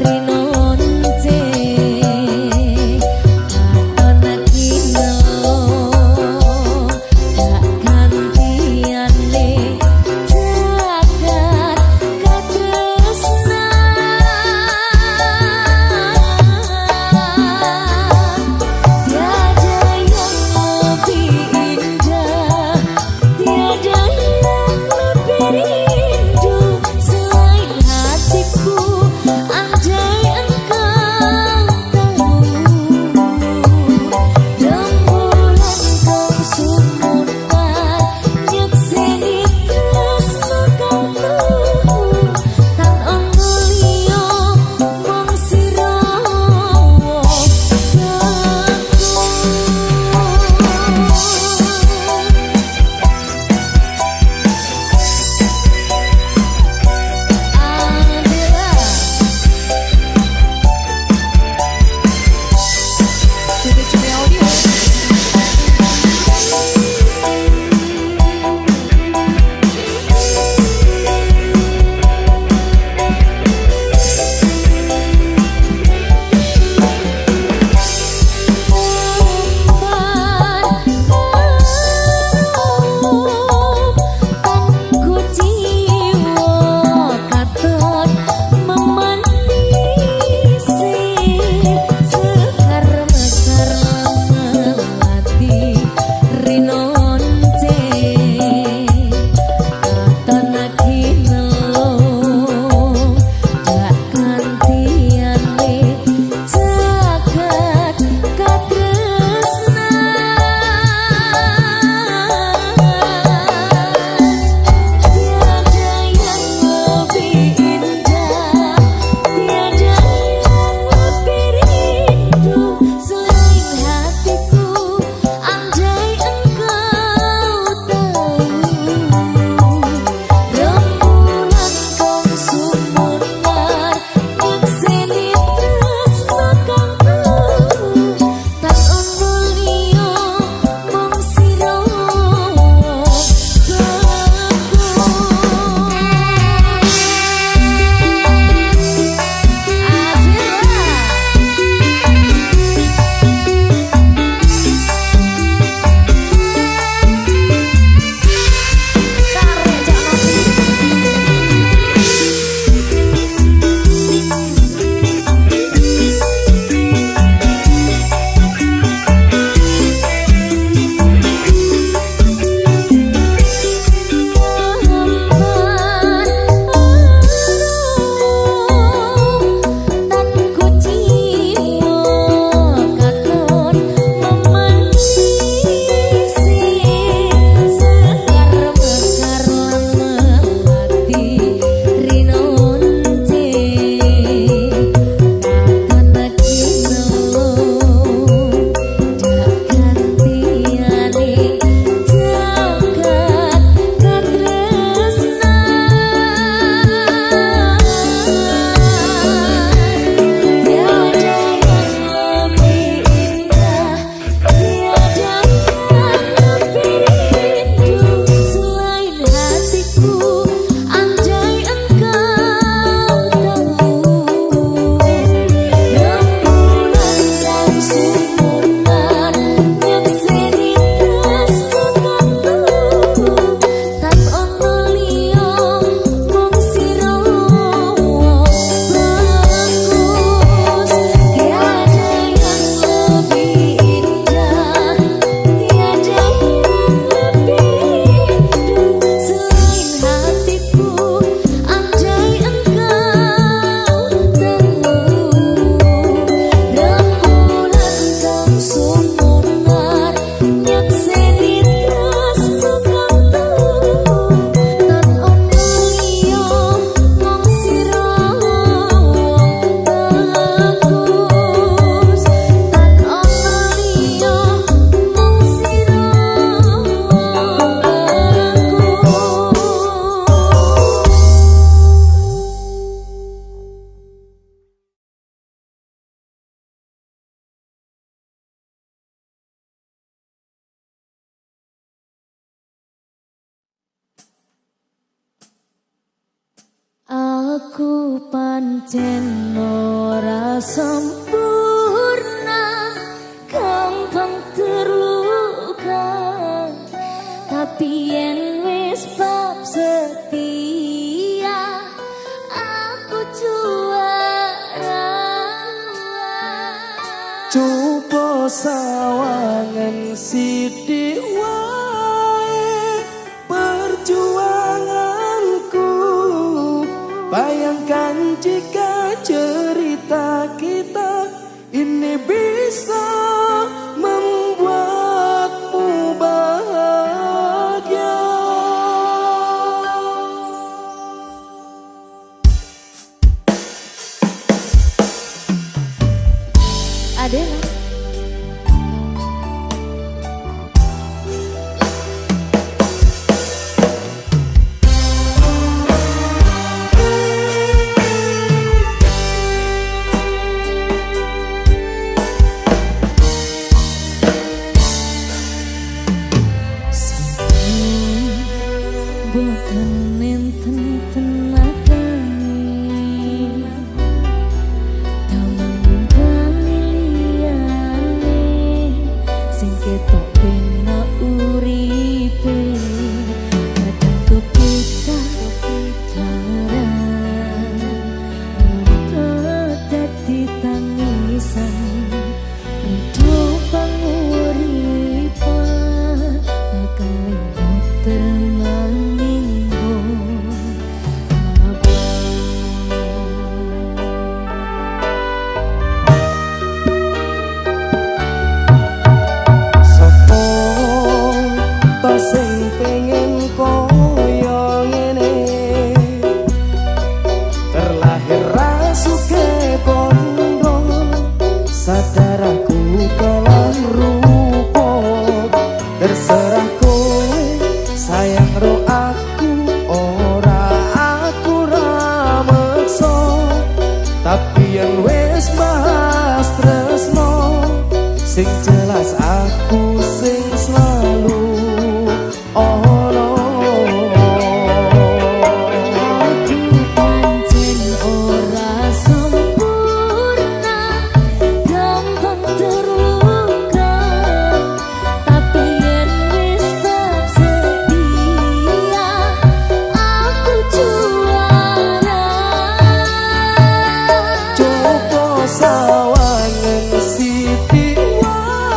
Rinon C katon kinelo Aku pancen ora sempurna, gampang terluka, tapi yen wis bab setia aku juara. Coba sawangan sithik wae perjuanganku. Bayangkan jika cerita kita ini bisa membuatmu bahagia. Adela. Boten enten tenagane, taman liyane sing ketok penak uripe. Kadang kepikiran larang nuntut dadi tangisan, ridho panguripan kali termang. Sing pengen koyo ngene, terlahir rasuke bondo, sadar aku kalah rupa. Terserah kowe sayang ro aku, ora aku ra meksa, tapi yang wis bahas tresno, sing jelas aku sing selalu. Oh no, aku pancen ora sempurna, gampang terluka, tapi yen wis bab setia aku juara. coba sawangan sithik wae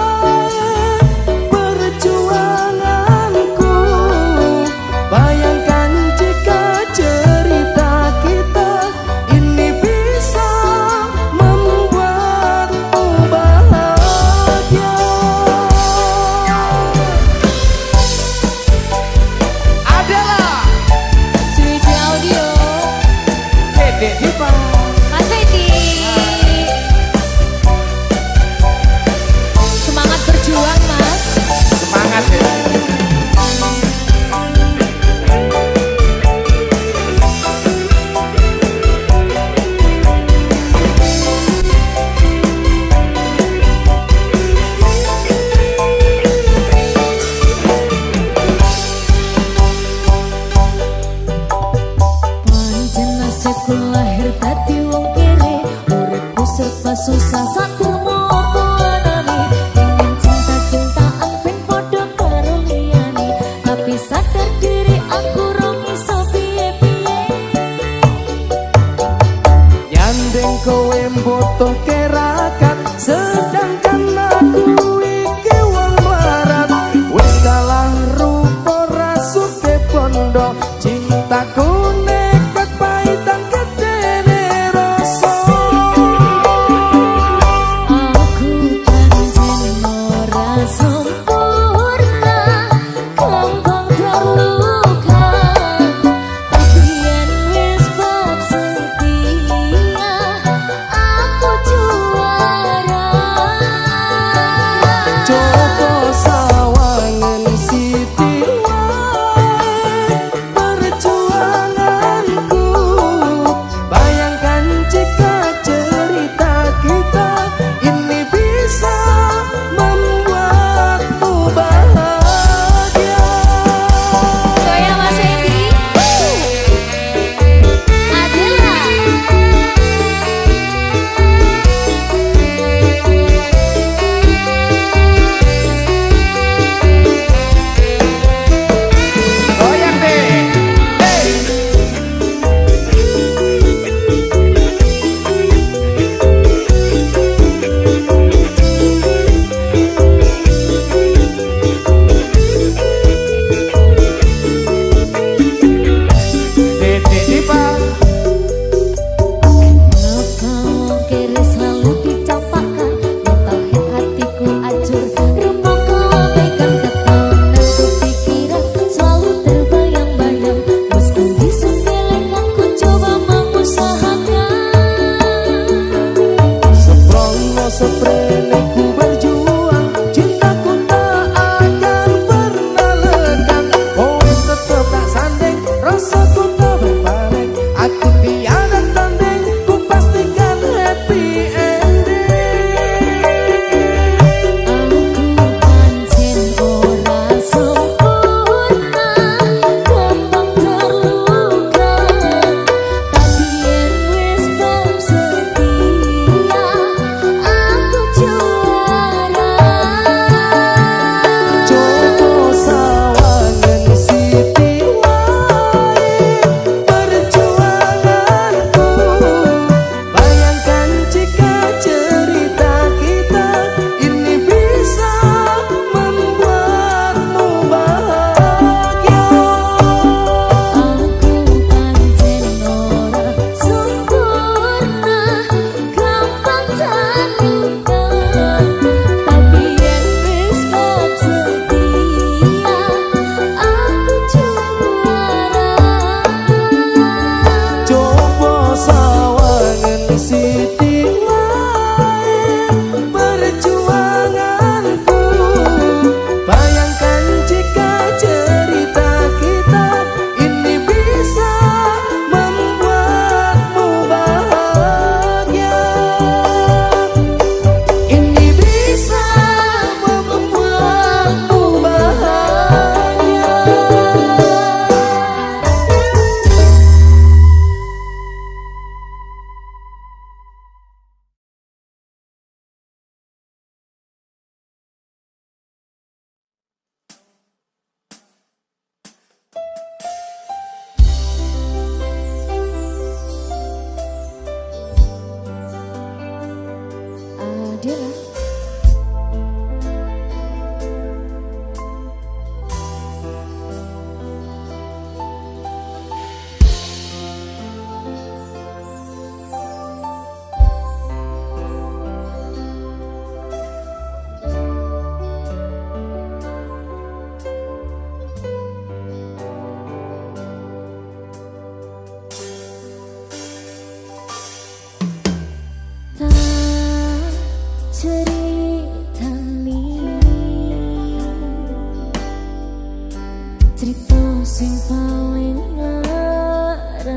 Cerita sing paling ngarani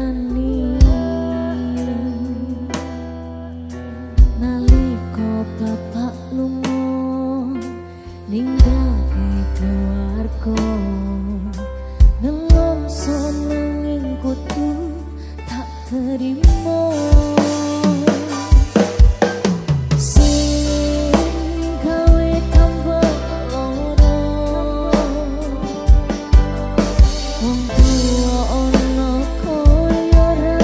nalika bapak lunga ninggake keluarga nelongso nanging kudu tak terima Wong tuwa ana kaya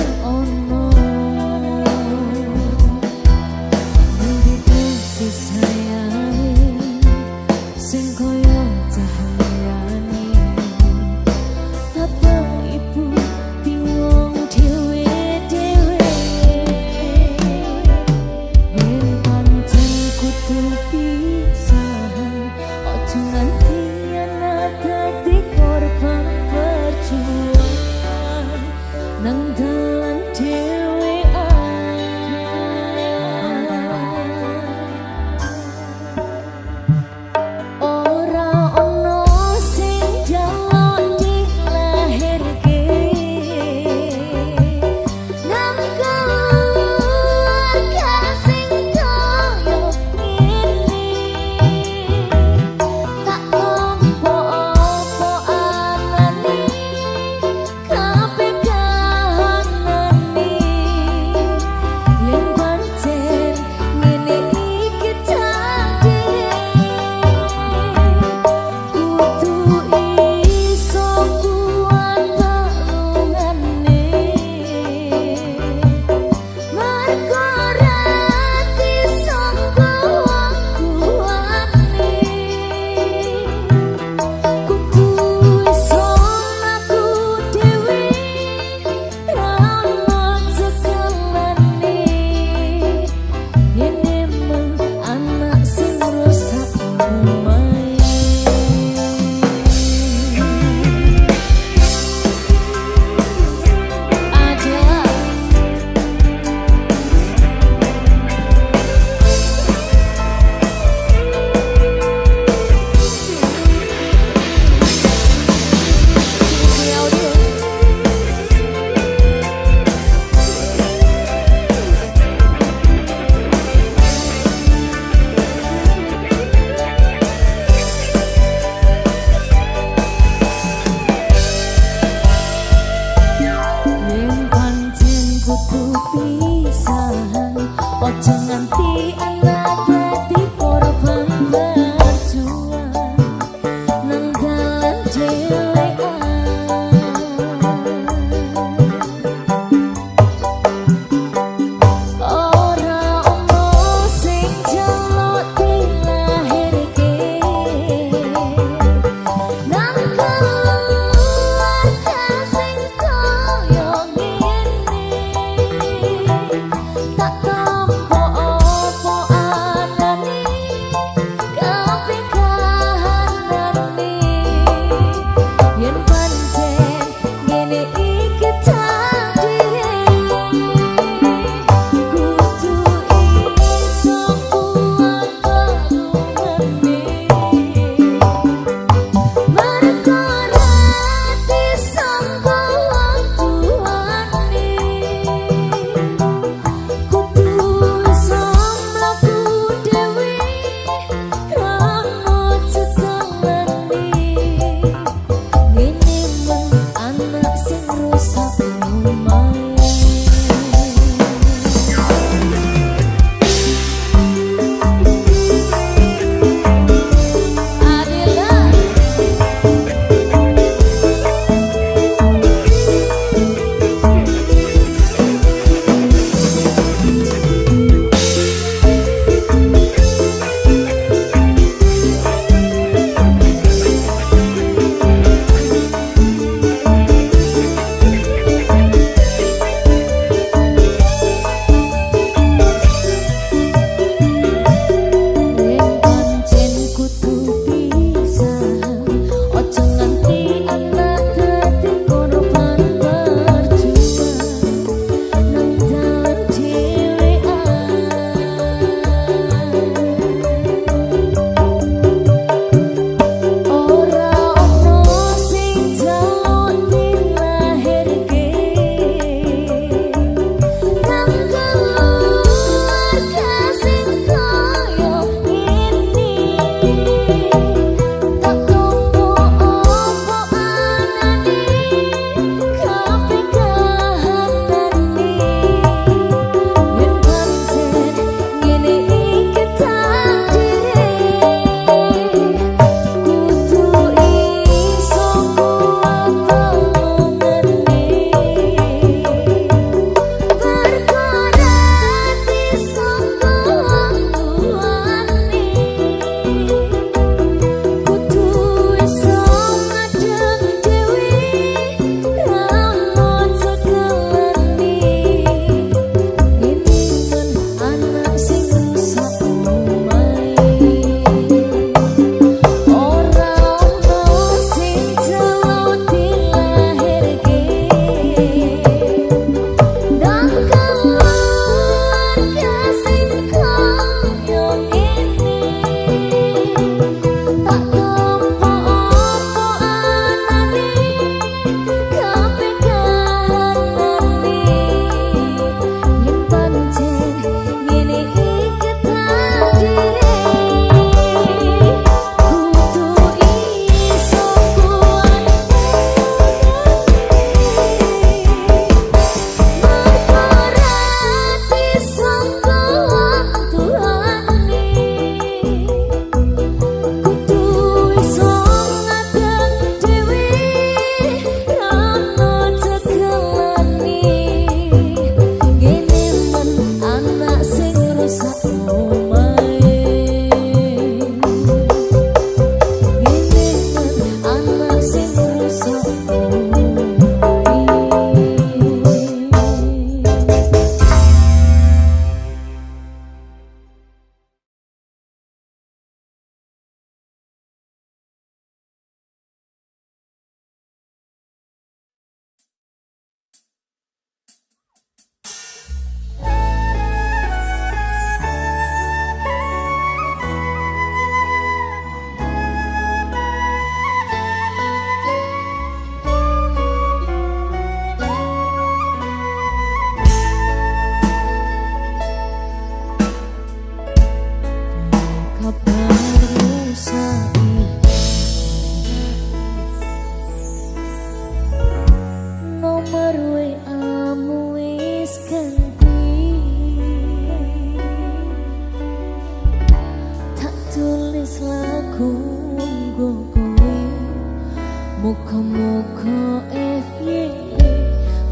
Muga-muga FYI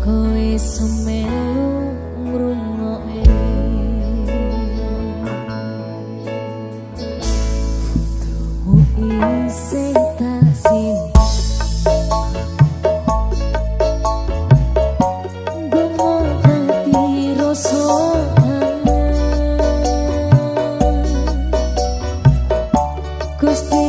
kowe semelu ngrungokke fotomu isih tak simpen gomo hati rasa Gusti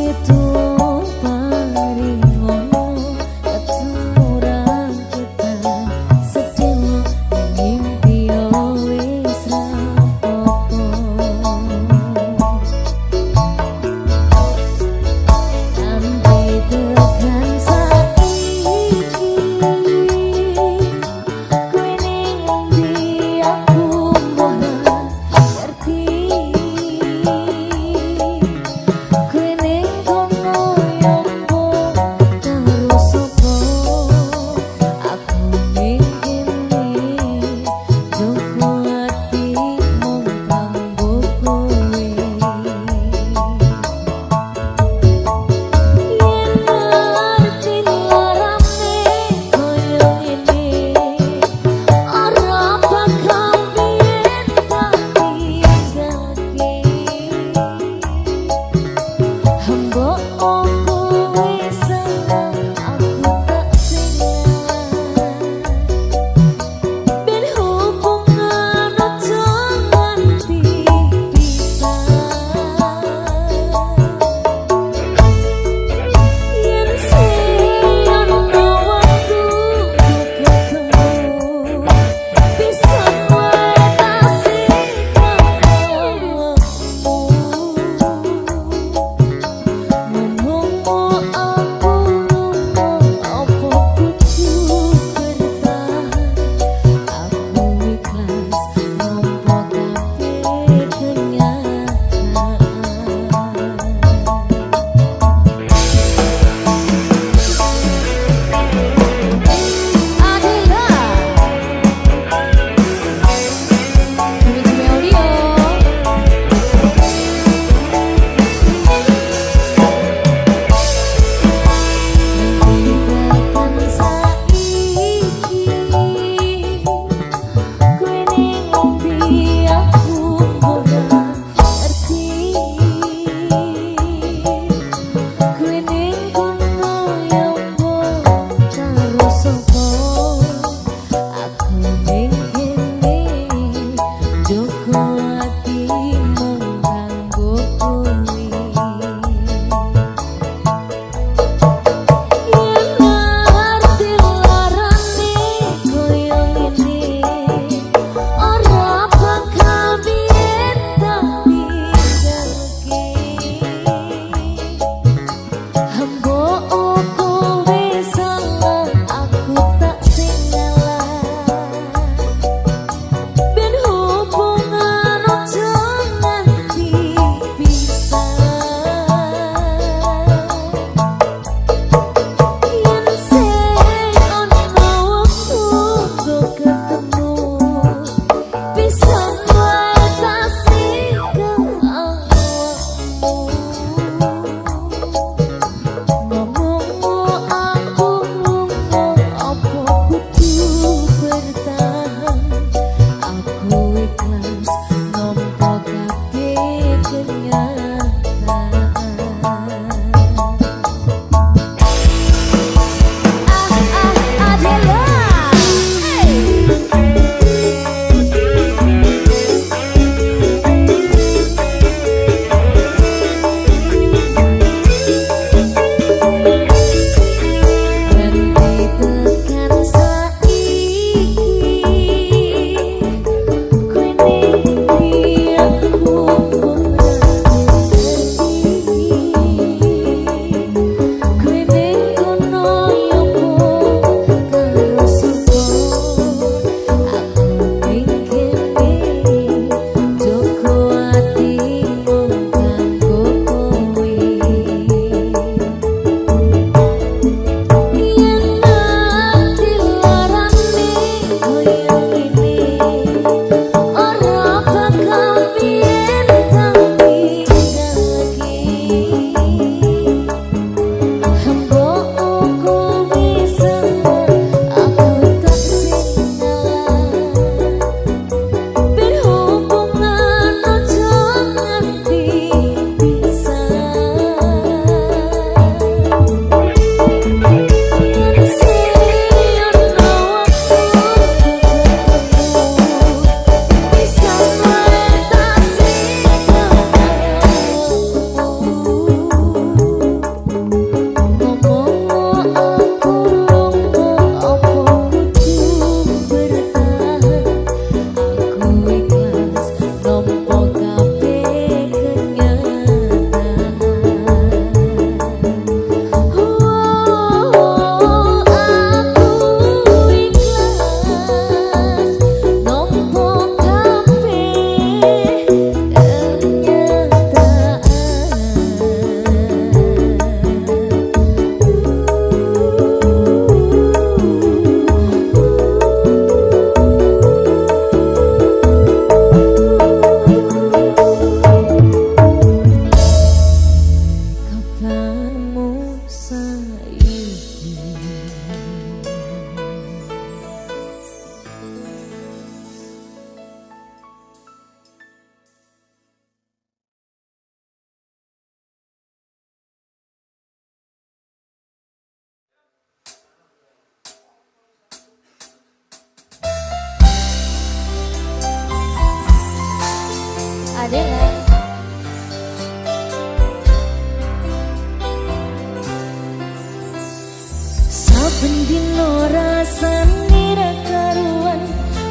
Bendino rasane ra karuan,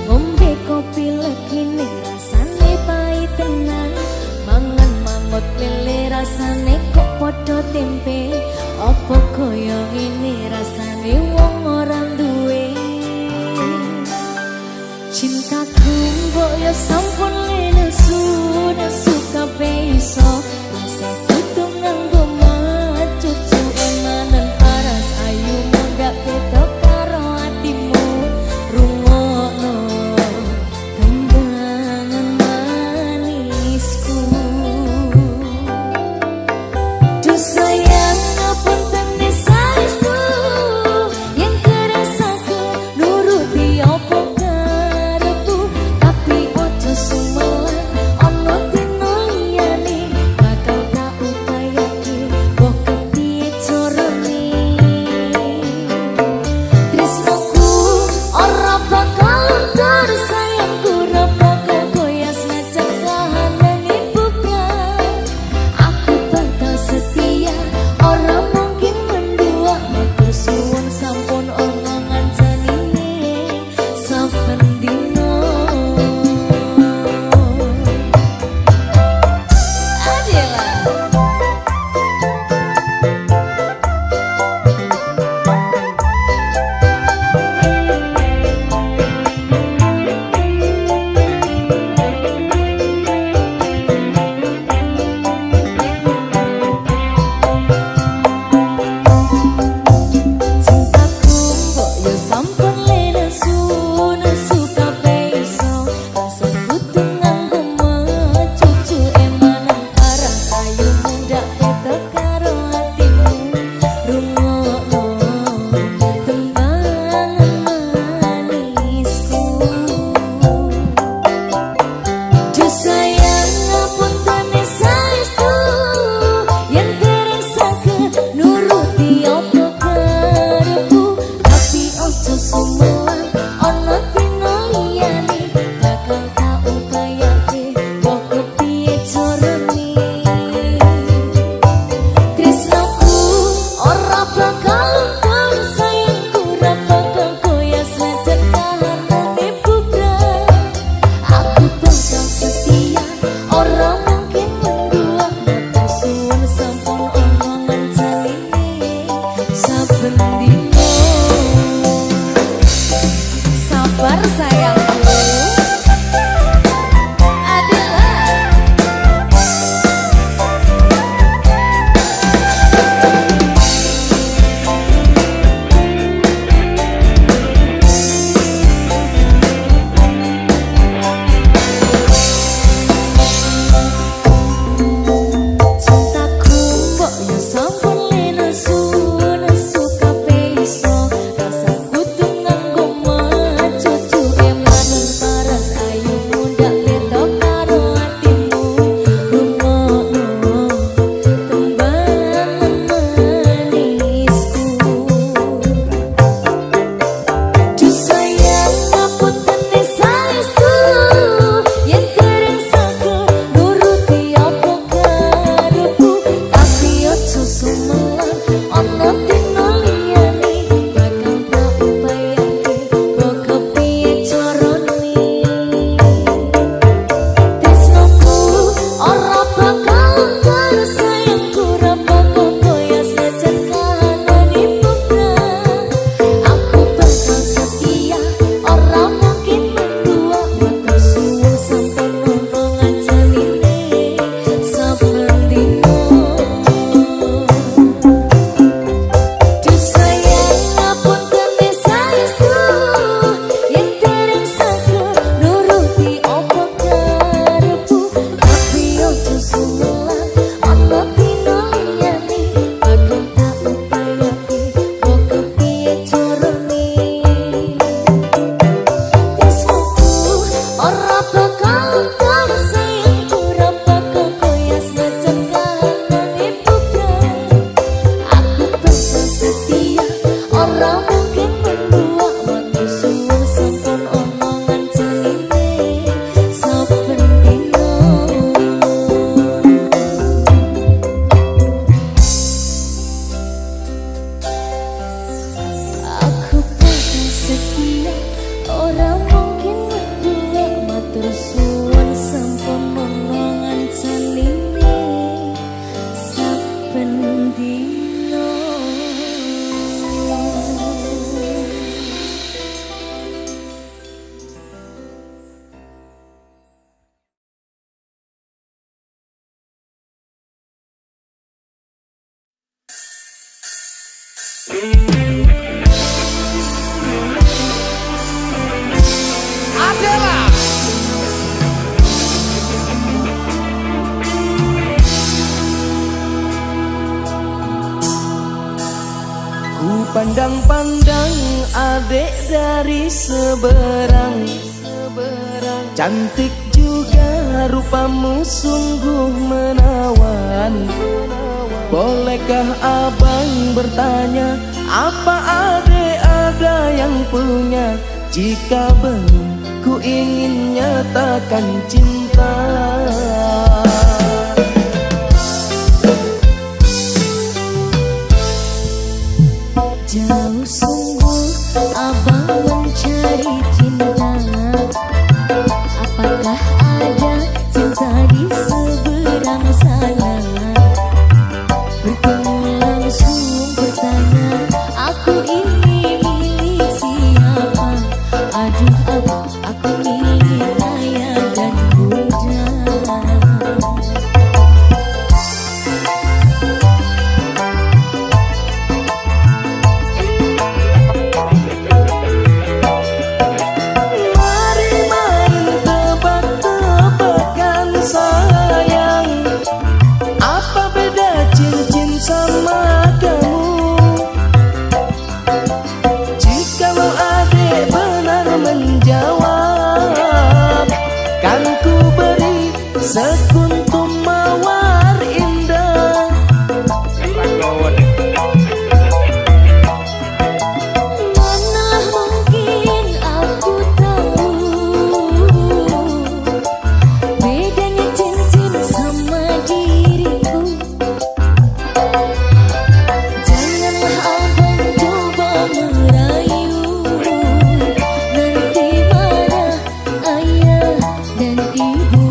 ngombe kopi legine rasane pahit tenan. Mangan mangut lele rasane kok padha tempe. Apa kaya ngene rasane wong ora duwe. Cintaku mbok yo sampun lenesu, nesu kabeh iso. Rasa kudu nganggo cucu emanen paras ayu muda ketok karo atimu. Rungokno tembangan manisku. Duh sayang ngapunten saestu yen kerasaku nuruti apa karepku, tapi ojo sumelan ana dina liyane bakal tak upayake mbok kepiye carane. Tresnoku ora bakal luntur, sayangku ora bakal goyah senajan kahanane bukan. Aku bakal setia, ora mungkin mendua. Matur suwun sampun omongan janine saben dino. Adela. Cintaku mbok yo sampun lenesu, nesu kabeh iso. Rasa kudu nganggo cucu emanen paras ayu muda ketok karo atimu. Rungokno tembangan manisku. Duh sayang ngapunten saestu yen kerasaku nuruti apa karepku, tapi ojo sumelan ana dina liyane bakal tak upayake mbok kepiye carane. Tresnoku ora bakal luntur, sayangku ora bakal goyah senajan kahanane bukan. Aku bakal setia, ora mungkin mendua. Matur suwun sampun omongan janine saben dino. Sabar sayangku. Adela. Cintaku mbok yo sampun lenesu, nesu kabeh Adela. Ku pandang-pandang adek dari seberang, cantik juga rupamu sungguh menawan. Bolehkah abang bertanya, apa adek ada yang punya? Jika belum, ku ingin nyatakan cinta. Jauh sungguh abang mencari cinta. Apakah ada cinta di seberang sana? Bertemu langsung bertanya, aku ini milik siapa? Aduh abang, aku milik ayah dan bunda. Sekuntum mawar indah. Manalah mungkin aku tahu bedanya cincin sama diriku. Janganlah abang coba merayu, nanti marah ayah dan ibu.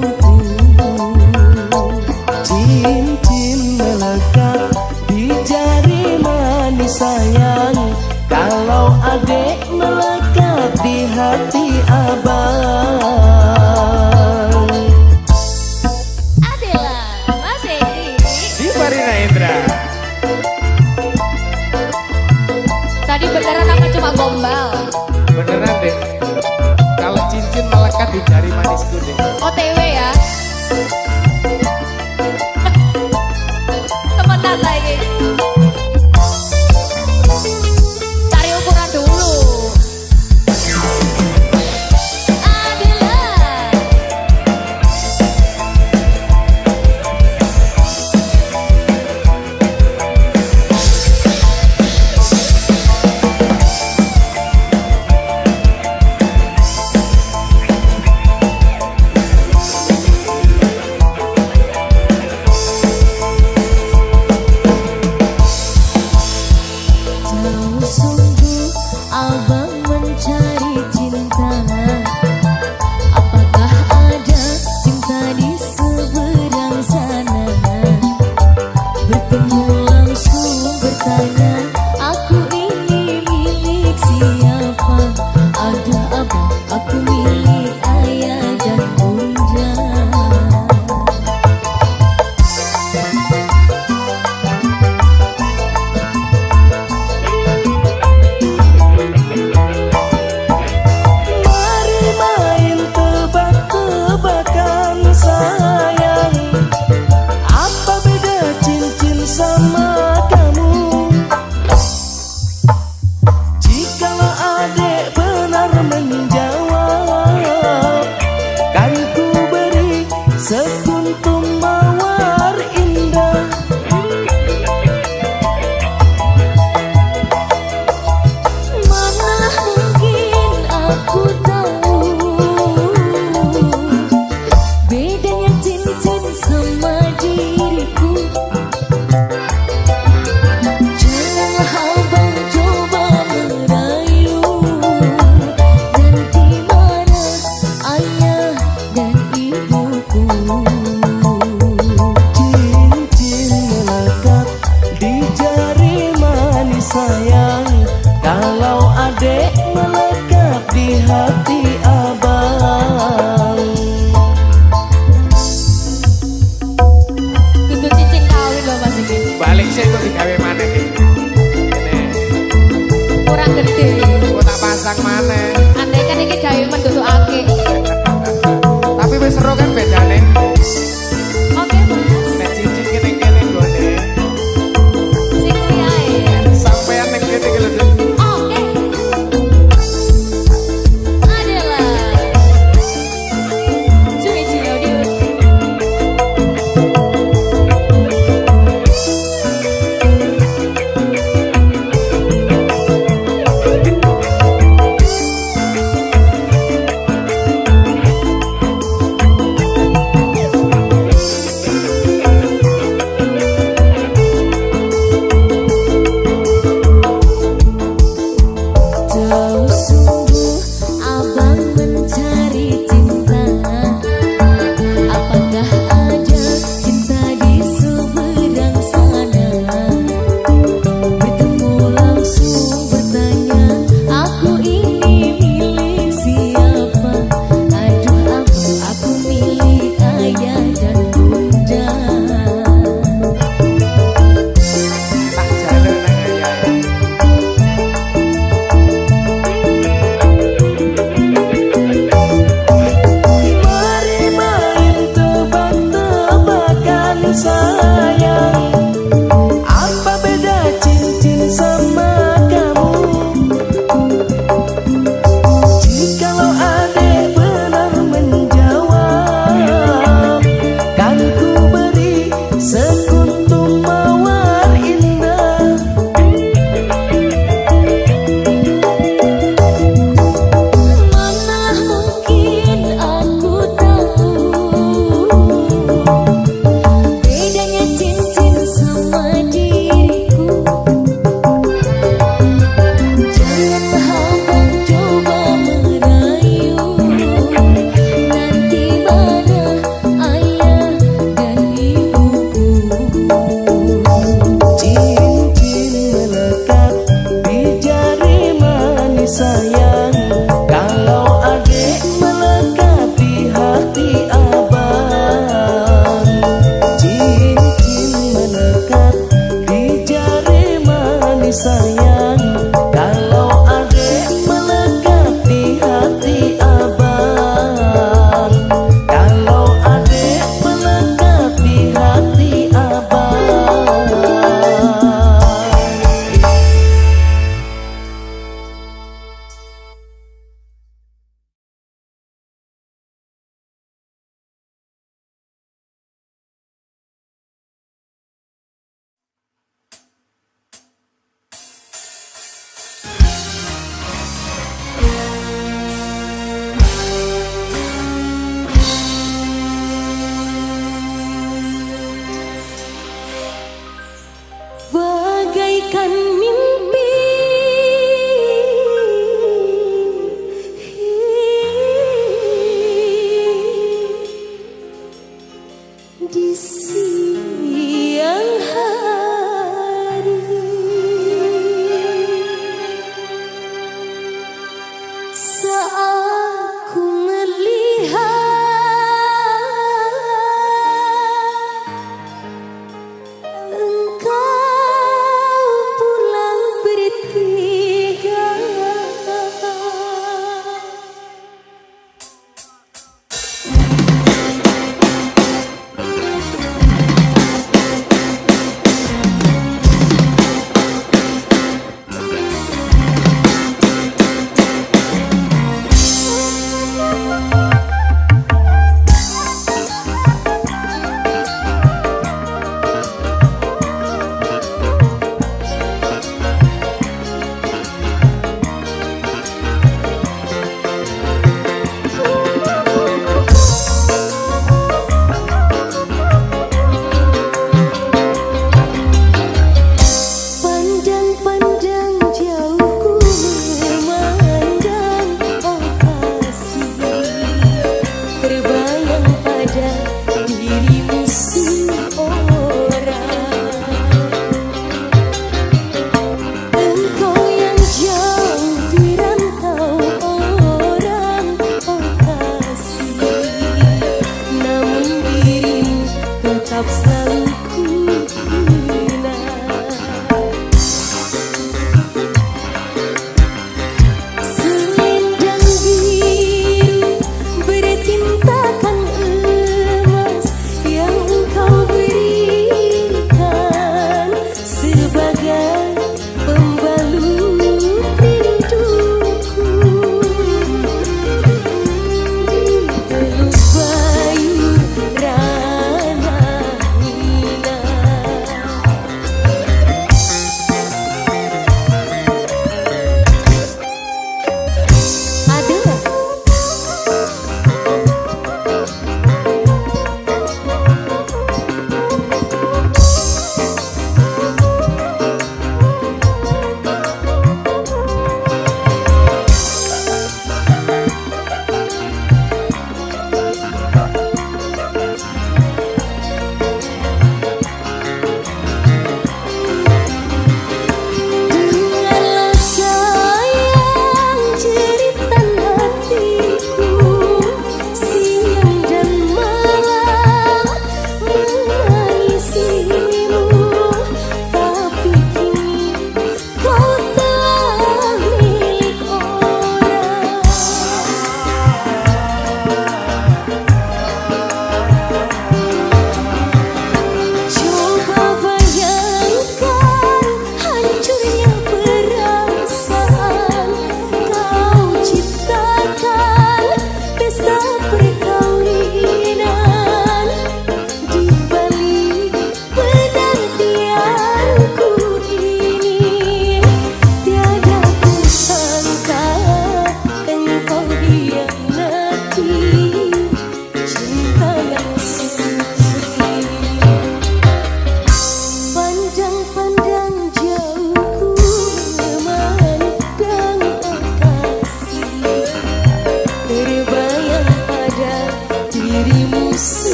Cincin melekat di jari manis sayang, kalau adek melekat di hati abang. Adela, Mas Edi, Di Farina Indra. tadi beneran apa cuma gombal? Beneran deh, kalau cincin melekat di jari manisku deh. OTW ya. Temenan lagi. Cari ukuran dulu. Adela. Jauh sungguh abang mencari cinta. Apakah ada cinta di seberang sana? Bertemu langsung bertanya, aku ini milik siapa? Ada abang, aku milik ayah dan bunda. Mari main tebak-tebakan sayang, apa beda cincin sama kamu? Jikalau adek benar menjawab, kan ku beri sekuntum mawar indah. Manalah mungkin aku tahu bedanya cincin sama diriku. Janganlah abang coba merayu, nanti marah ayah dan ibuku. Cincin melekat di jari manis sayang, kalau adek melekat di hati abang. Tuntut cincin kawin loh Mas Iki. Balik saya kok digawe mana nih? kurang gede. Kok tak pasang maneh. Andai kan iki gawe mendudukake. Tapi wis seru kan bedane. Oke, Mas. Nek cincin kene-kene gone. Sing liyae. Sampeyan ning kene iki lho. Oke. Adalah Juicy Audio.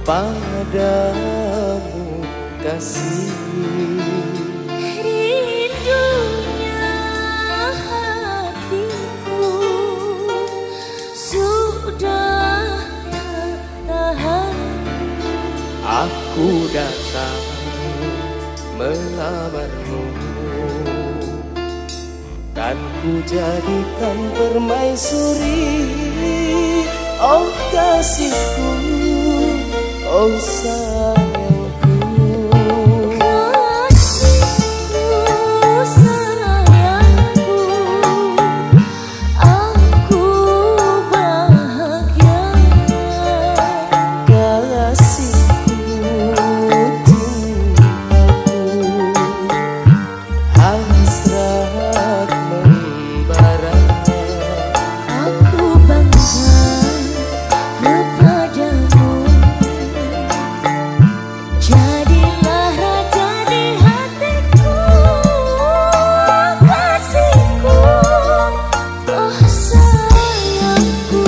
padamu kasih. Rindunya hatiku sudah tak tahan. Aku datang melamarmu, kan ku jadikan permaisuri. Oh kasihku, oh sayangku, kasihku sayangku, aku bahagia. kasihku cintaku, hasrat membara. Aku bangga kepadamu, jadilah raja di hatiku. Kasihku, oh sayangku.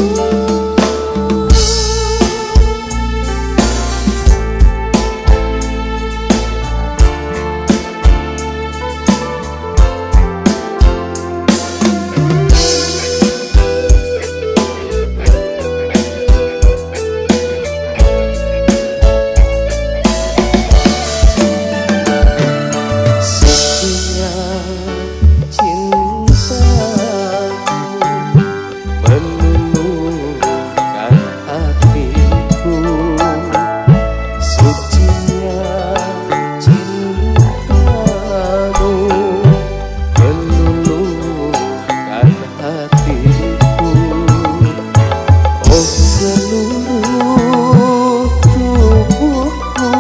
Sucinya cintaku meluluhkan hatiku. Sucinya cintamu meluluhkan hatiku. Oh seluruh tubuhku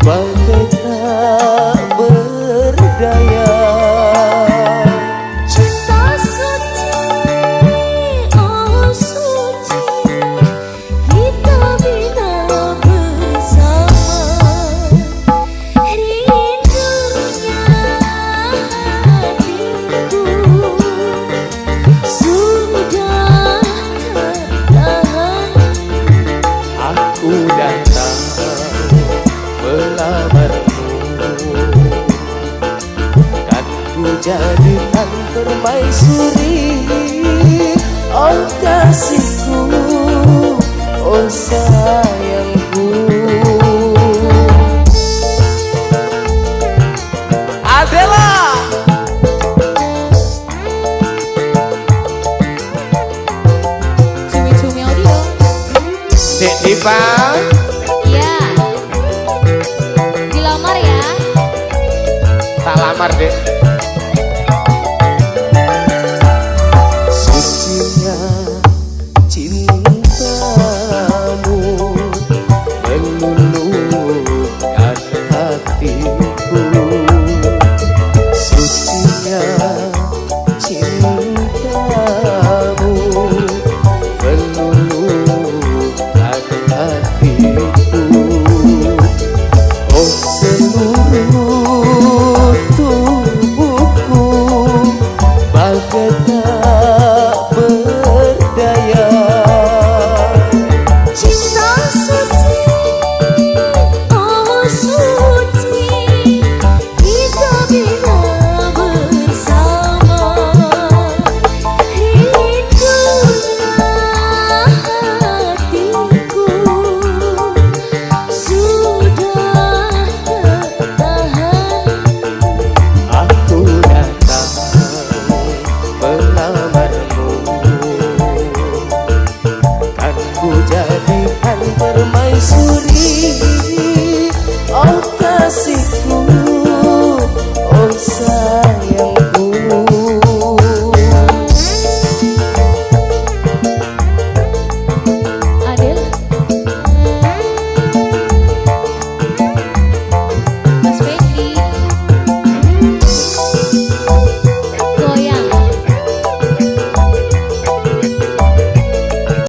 bagai tak berdaya. Cinta suci, oh suci, kita bina bersama. Rindunya hatiku sudah tak tahan. Aku datang melamarmu, kan ku jadikan permaisuri. Oh kasihku, oh sayangku. Adela, Cumi-cumi audio. Dek Diva, Iya. Dilamar ya. tak lamar dek.